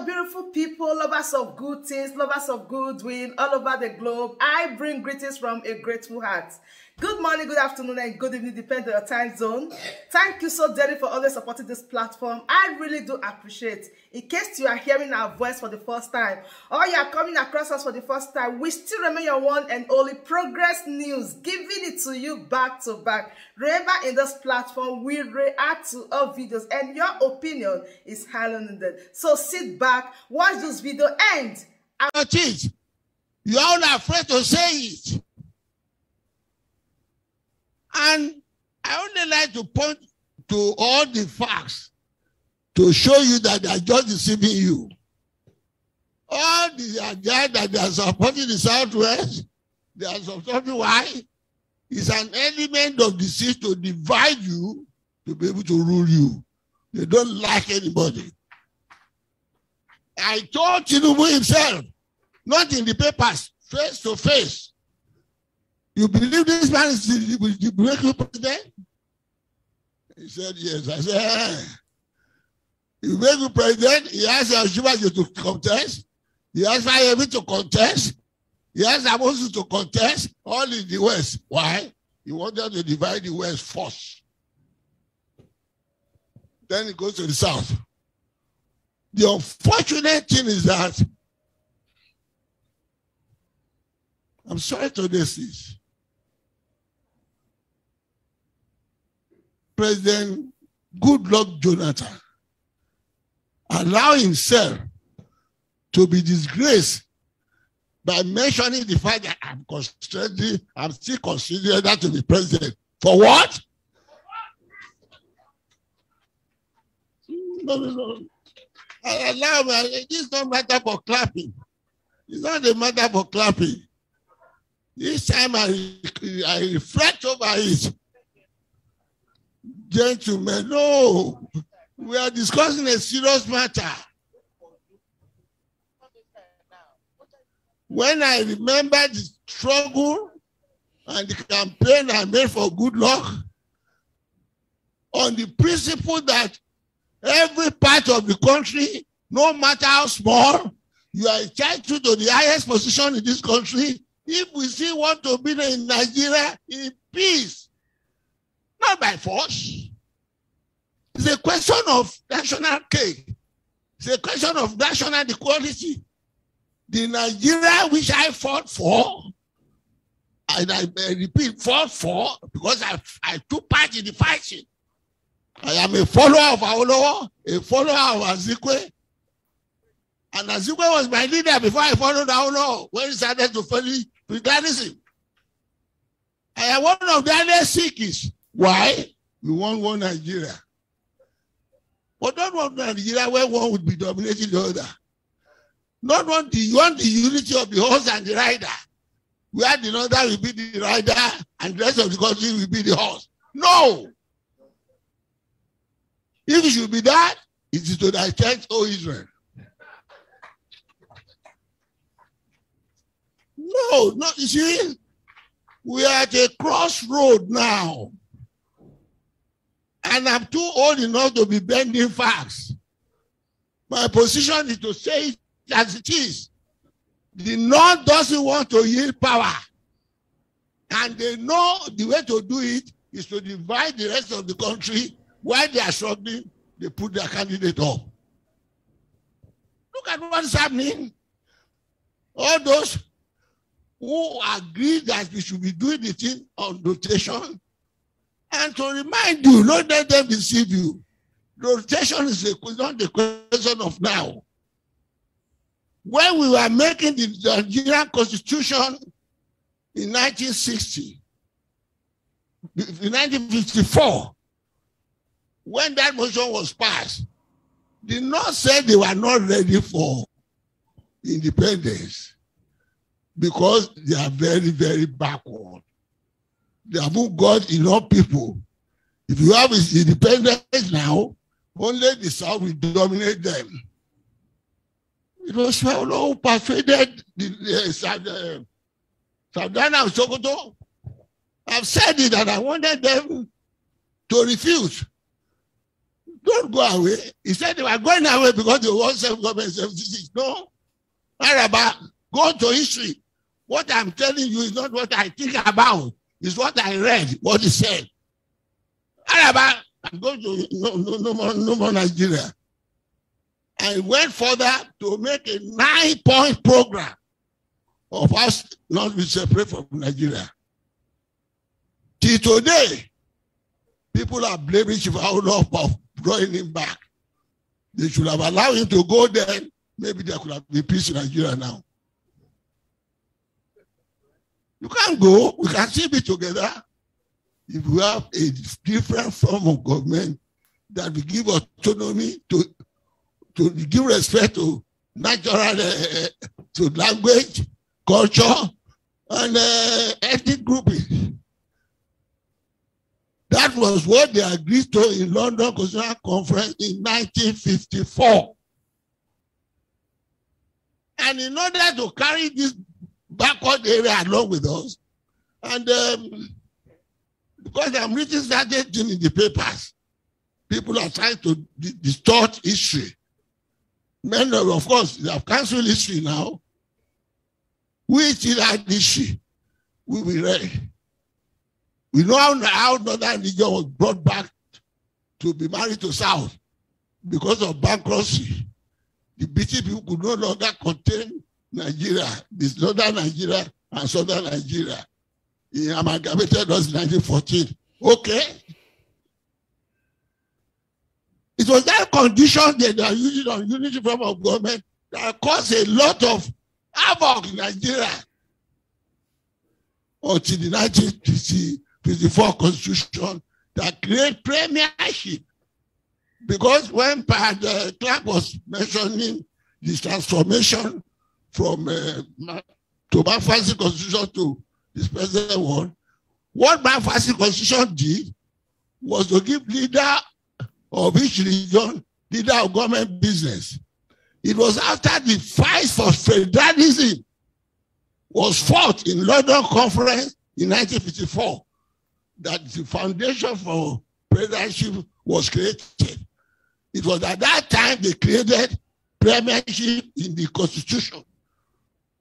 Hello, beautiful people, lovers of good things, lovers of goodwill all over the globe. I bring greetings from a grateful heart. Good morning, good afternoon, and good evening, depending on your time zone. Thank you so dearly for always supporting this platform. I really do appreciate. In case you are hearing our voice for the first time, or you are coming across us for the first time, we still remain your one and only Progress News, giving it to you back to back. Remember, in this platform, we react to all videos, and your opinion is highly needed. So sit back, watch this video, and you are not afraid to say it. And I only like to point to all the facts to show you that they are just deceiving you. All the idea that they are supporting the Southwest, they are supporting why? It's an element of deceit to divide you, to be able to rule you. They don't like anybody. I told Tinubu himself, not in the papers, face to face. You believe this man is the breakthrough president? He said, yes. I said, you make the president, he asked Yoshiba to contest, he asked Fayemi to contest, he asked Amosu to contest, all in the West. Why? He wanted to divide the West first. Then he goes to the South. The unfortunate thing is that, I'm sorry to this, President Goodluck Jonathan allow himself to be disgraced by mentioning the fact that I'm still considering that to be president. For what? No. Allow me. This is not matter for clapping. It's not a matter for clapping. This time I reflect over it. Gentlemen, no. We are discussing a serious matter. When I remember the struggle and the campaign I made for Goodluck, on the principle that every part of the country, no matter how small, you are entitled to the highest position in this country if we still want to be in Nigeria in peace, not by force. It's a question of national cake. It's a question of national equality. The Nigeria which I fought for, and I repeat, fought for, because I took part in the fighting. I am a follower of Awolowo, a follower of Azikwe. And Azikwe was my leader before I followed Awolowo, when he started to follow Presidency. I am one of the earliest Sikhs. Why? We want one Nigeria. But don't want Nigeria where one would be dominating the other. Not want you want the unity of the horse and the rider, where the other will be the rider and the rest of the country will be the horse. No! If it should be that, it is to thy church, O Israel. No, you see, we are at a crossroad now. And I'm too old enough to be bending facts. My position is to say it as it is. The North doesn't want to yield power. And they know the way to do it is to divide the rest of the country. While they are struggling, they put their candidate up. Look at what's happening. All those who agree that we should be doing the thing on rotation. And to remind you, don't let them deceive you. Rotation is not the question of now. When we were making the Nigerian Constitution in 1960, in 1954, when that motion was passed, the North said they were not ready for independence because they are very, very backward. They haven't got enough people. If you have independence now, only the South will dominate them. It was who persuaded the Savannah and Sokoto. I've said it, and I wanted them to refuse. don't go away. He said they were going away because they want self-government 76. No. Araba, go to history. What I'm telling you is not what I think about. It's what I read, what he said. Araba, I'm going to no more Nigeria. I went further to make a 9-point program of us not be separate from Nigeria. Till today, people are blaming Chief Aulo for drawing him back. They should have allowed him to go there. Maybe there could have been peace in Nigeria now. You can't go. We can still be together if we have a different form of government that will give autonomy to give respect to natural, to language, culture, and ethnic grouping. That was what they agreed to in London Constitutional Conference in 1954. And in order to carry this backward area along with us, and because I'm reading certain things in the papers, people are trying to distort history. Many of course, they have cancelled history now. We still had history. We will read. We know how Northern region was brought back to be married to South because of bankruptcy. The British people could no longer contain Nigeria, this Northern Nigeria and Southern Nigeria. He amalgamated us in 1914. Okay. It was that condition that they are using on unity form of government that caused a lot of havoc in Nigeria until the 1954 Constitution that created premiership. Because when Clark was mentioning this transformation from to Biafran Constitution to this present one, what Biafran Constitution did was to give leader of each region, leader of government business. It was after the fight for federalism was fought in London Conference in 1954 that the foundation for premiership was created. It was at that time they created premiership in the Constitution.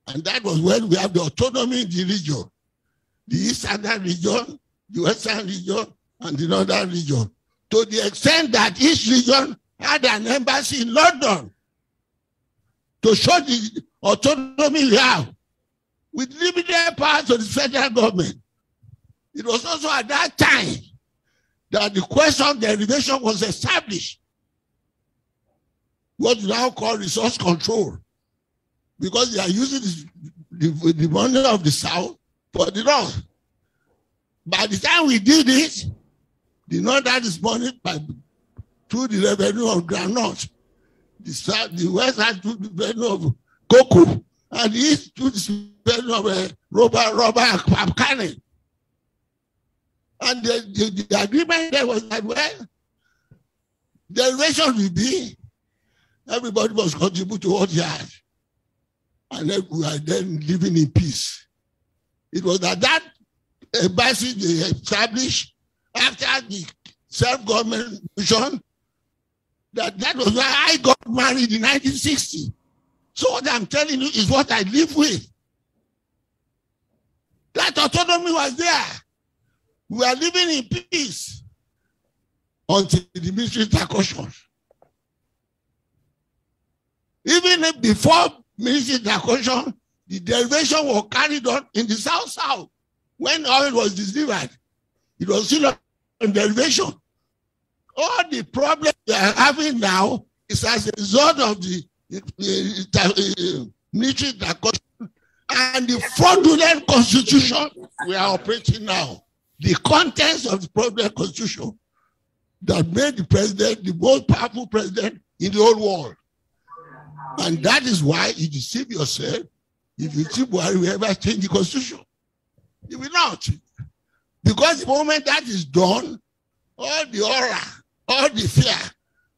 And that was when we have the autonomy in the region. The Eastern region, the Western region, and the Northern region. To the extent that each region had an embassy in London to show the autonomy we have with limited powers to the federal government. It was also at that time that the question of derivation was established. What we now call resource control. Because they are using the money of the South for the North. By the time we did it, the North had this money through the revenue of groundnut. The West had through the revenue of cocoa. And the East through the revenue of rubber and palm kernel. And the agreement there was that, well, derivation will be everybody must contribute to what he had. And then we are then living in peace. It was that embassy they established after the self-government mission that was why I got married in 1960. So what I'm telling you is what I live with. That autonomy was there. We are living in peace until the military intercussion. Even before military intercussion, the derivation was carried on in the South-South. When oil was delivered, it was still on derivation. All the problems we are having now is as a result of the military intercussion and the fraudulent constitution we are operating now. The contents of the fraudulent constitution that made the president the most powerful president in the whole world. And that is why you deceive yourself if you think Buhari will ever change the constitution. You will not. Because the moment that is done, all the aura, all the fear,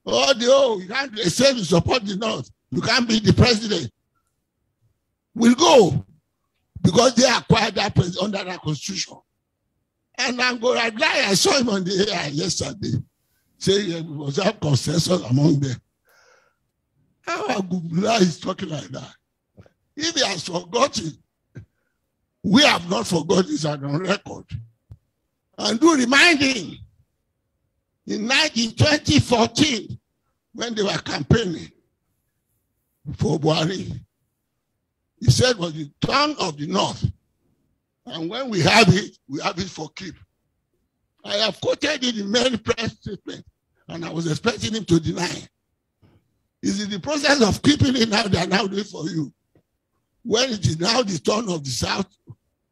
all the, you can't say you support the North, you can't be the president, will go. Because they acquired that president under that constitution. And I'm going to lie, I saw him on the air yesterday say we must have consensus among them. How Agubula is talking like that? If he has forgotten, we have not forgotten, it's on record. And do remind him, in 2014, when they were campaigning for Buhari, he said it was the turn of the North. And when we have it for keep. I have quoted it in many press statements, and I was expecting him to deny. Is it the process of keeping it now? They are now doing for you. When it is now the turn of the South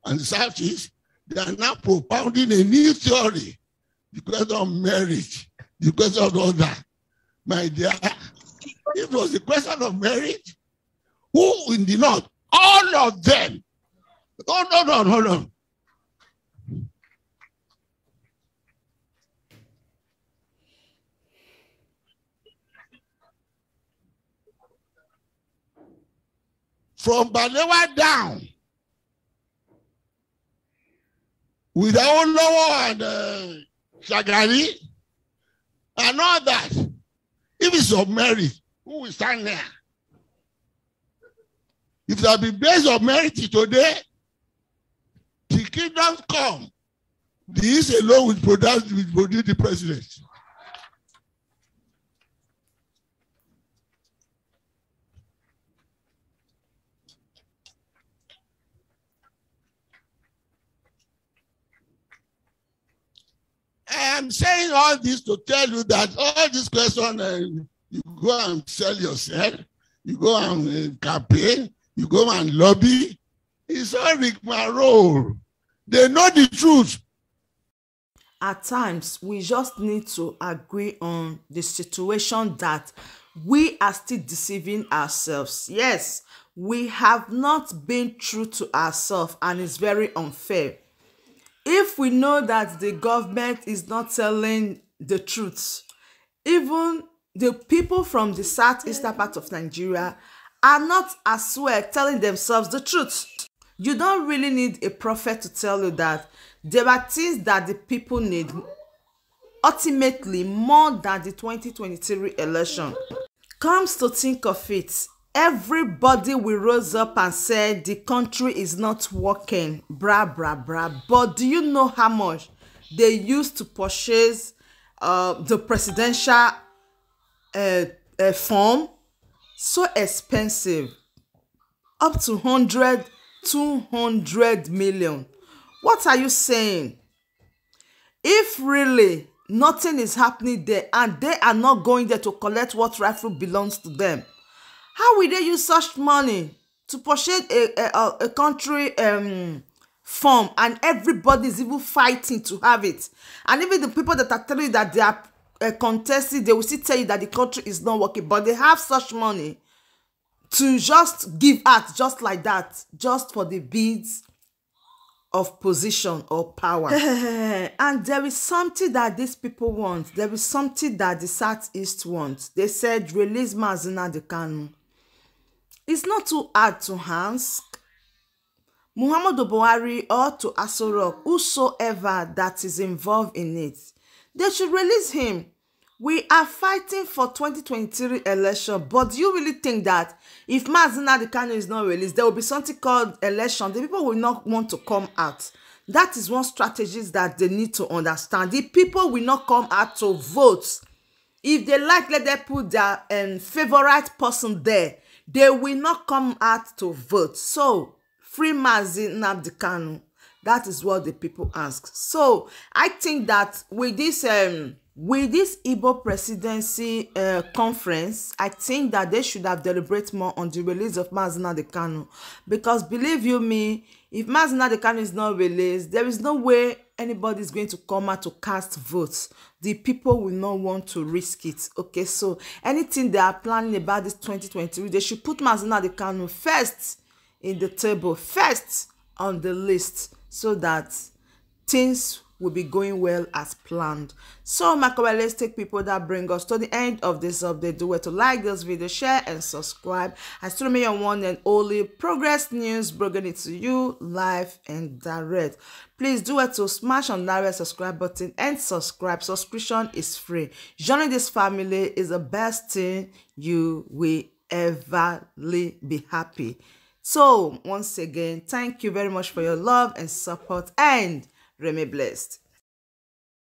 and the Southeast, they are now propounding a new theory. The question of marriage, the question of all that. My dear, if it was the question of marriage, who in the North? All of them. Oh, no, hold on. From Balewa down, with our Lower and Shagari, and all that, if it's of merit, who will stand there? If there be based on merit today, the kingdoms come. The East alone will produce the president. I am saying all this to tell you that all this question, you go and sell yourself, you go and campaign, you go and lobby. It's all rigmarole. They know the truth. At times, we just need to agree on the situation that we are still deceiving ourselves. Yes, we have not been true to ourselves, and it's very unfair. If we know that the government is not telling the truth, even the people from the southeastern part of Nigeria are not as well telling themselves the truth. You don't really need a prophet to tell you that there are things that the people need ultimately more than the 2023 election. Comes to think of it, everybody will rose up and say the country is not working, bra. But do you know how much they used to purchase the presidential form? So expensive, up to 200 million. What are you saying? If really nothing is happening there and they are not going there to collect what rightfully belongs to them, how will they use such money to purchase a country form, and everybody is even fighting to have it? And even the people that are telling you that they are contesting, they will still tell you that the country is not working, but they have such money to just give out just like that, just for the bids of position or power. And there is something that these people want. There is something that the Southeast wants. They said release Mazi Nnamdi Kanu. It's not too hard to ask. Muhammadu Buhari or to Aso Rock, whosoever that is involved in it, they should release him. We are fighting for 2023 election, but do you really think that if Mazi Nnamdi Kanu is not released, there will be something called election? The people will not want to come out. That is one strategy that they need to understand. The people will not come out to vote. If they like, let them put their favorite person there. They will not come out to vote. So, free Mazi Nnamdi Kanu. That is what the people ask. So, I think that with this Igbo presidency conference, I think that they should have deliberated more on the release of Mazi Nnamdi Kanu. Because believe you me, if Mazi Nnamdi Kanu is not released, there is no way anybody is going to come out to cast votes. The people will not want to risk it. Okay, so anything they are planning about this 2023, they should put Mazi Nnamdi Kanu first in the table, first on the list, so that things will be going well as planned. So my Kabbalistic people, that bring us to the end of this update. Do it to like this video, share and subscribe. I still remain your one and only Progress News, bringing it to you live and direct. Please do it to smash on that red subscribe button and subscribe. Subscription is free. Joining this family is the best thing you will ever be happy. So once again, thank you very much for your love and support, and remain blessed.